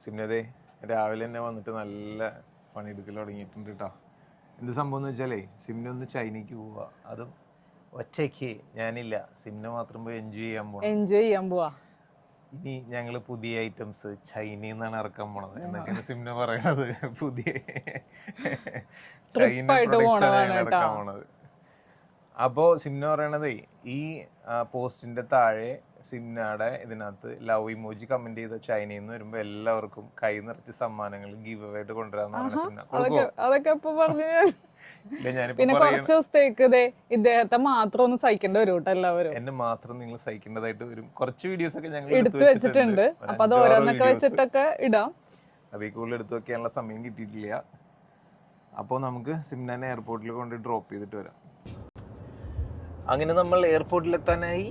സിംനതേ രാവിലെ തന്നെ വന്നിട്ട് നല്ല പണിയെടുക്കൽ തുടങ്ങിയിട്ടുണ്ട് കേട്ടോ. എന്ത് സംഭവം എന്ന് വെച്ചാലേ സിംന ഒന്ന് ചൈനയ്ക്ക് പോവാ, അതും ഒറ്റയ്ക്ക്. ഞാനില്ല, സിംന മാത്രം പോയി എൻജോയ് ചെയ്യാൻ പോവാ. ഇനി ഞങ്ങള് പുതിയ ഐറ്റംസ് ചൈനയിൽ നിന്നാണ് ഇറക്കാൻ പോണത് എന്നൊക്കെയാണ് സിംന പറയണത്. പുതിയ ചൈന ഇറക്കാൻ പോണത്. അപ്പോ സിംന പറയണതേ ഈ പോസ്റ്റിന്റെ താഴെ സിംനയുടെ ഇതിനകത്ത് ലവ് ഇമോജി കമന്റ് ചെയ്ത ചൈനയിൽ നിന്ന് വരുമ്പോ എല്ലാവർക്കും കൈ നിറച്ച് സമ്മാനങ്ങൾ ഗിവ് അവേ ആയിട്ട് കൊണ്ടുവരാന്നാണ് സിംന. അതൊക്കെ പിന്നെ കുറച്ച് ദിവസത്തേക്ക് ഇദ്ദേഹത്തെ മാത്രം ഒന്ന് സഹിക്കേണ്ടി വരും കേട്ടോ. എല്ലാവരും എന്നെ മാത്രം നിങ്ങൾ സഹിക്കേണ്ടതായിട്ട് വരും. കുറച്ച് വീഡിയോസ് ഒക്കെ ഞങ്ങൾ എടുത്തു വെച്ചിട്ടുണ്ട്. അപ്പൊ അത് ഓരോന്നൊക്കെ വെച്ചിട്ടൊക്കെ ഇടാം. അതിൽ കൂടുതൽ എടുത്തു വെക്കാനുള്ള സമയം കിട്ടിയിട്ടില്ല. അപ്പോൾ നമുക്ക് സിംനനെ എയർപോർട്ടിൽ കൊണ്ട് ഡ്രോപ്പ് ചെയ്തിട്ട് വരാം. അങ്ങനെ നമ്മൾ എയർപോർട്ടിൽ എത്താനായി.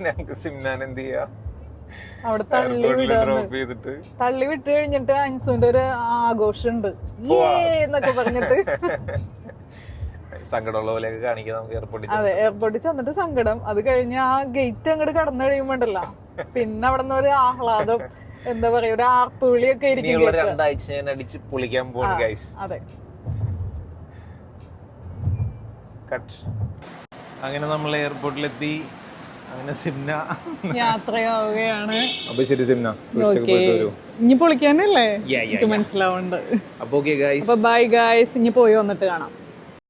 ഞങ്ങൾക്ക് സിംനാൻ എന്ത് ചെയ്യാം, അവിടെ തള്ളി വിട്ട് കഴിഞ്ഞിട്ട് അൻസുവിന്റെ ഒരു ആഘോഷമുണ്ട് എന്നൊക്കെ പറഞ്ഞിട്ട് സങ്കടമുള്ള പോലെയൊക്കെ കാണിക്കാം നമുക്ക് എയർപോർട്ടിൽ. അതെ, എയർപോർട്ടിൽ ചെന്നിട്ട് സങ്കടം. അത് കഴിഞ്ഞ് ആ ഗേറ്റ് അങ്ങോട്ട് കടന്നു കഴിയുമ്പോണ്ടല്ലോ, പിന്നെ അവിടെ നിന്ന് ഒരു ആഹ്ലാദം, എന്താ പറയാ, ഒരു ആർപ്പുവിളിയൊക്കെ ഇരിക്കും. 2 ആഴ്ച ഞാൻ അടിച്ച് പൊളിക്കാൻ പോകുന്നു ഗൈസ്. അതെ, അങ്ങനെ നമ്മൾ എയർപോർട്ടിലെത്തി. അങ്ങനെ സിംന യാത്രയാവുകയാണ്. അപ്പൊ ശരി സിംന, ഇനി പൊളിക്കാനല്ലേ എനിക്ക് മനസ്സിലാവുന്നുണ്ട്. അപ്പൊ ബൈ ഗൈസ്, ഇനി പോയി വന്നിട്ട് കാണാം.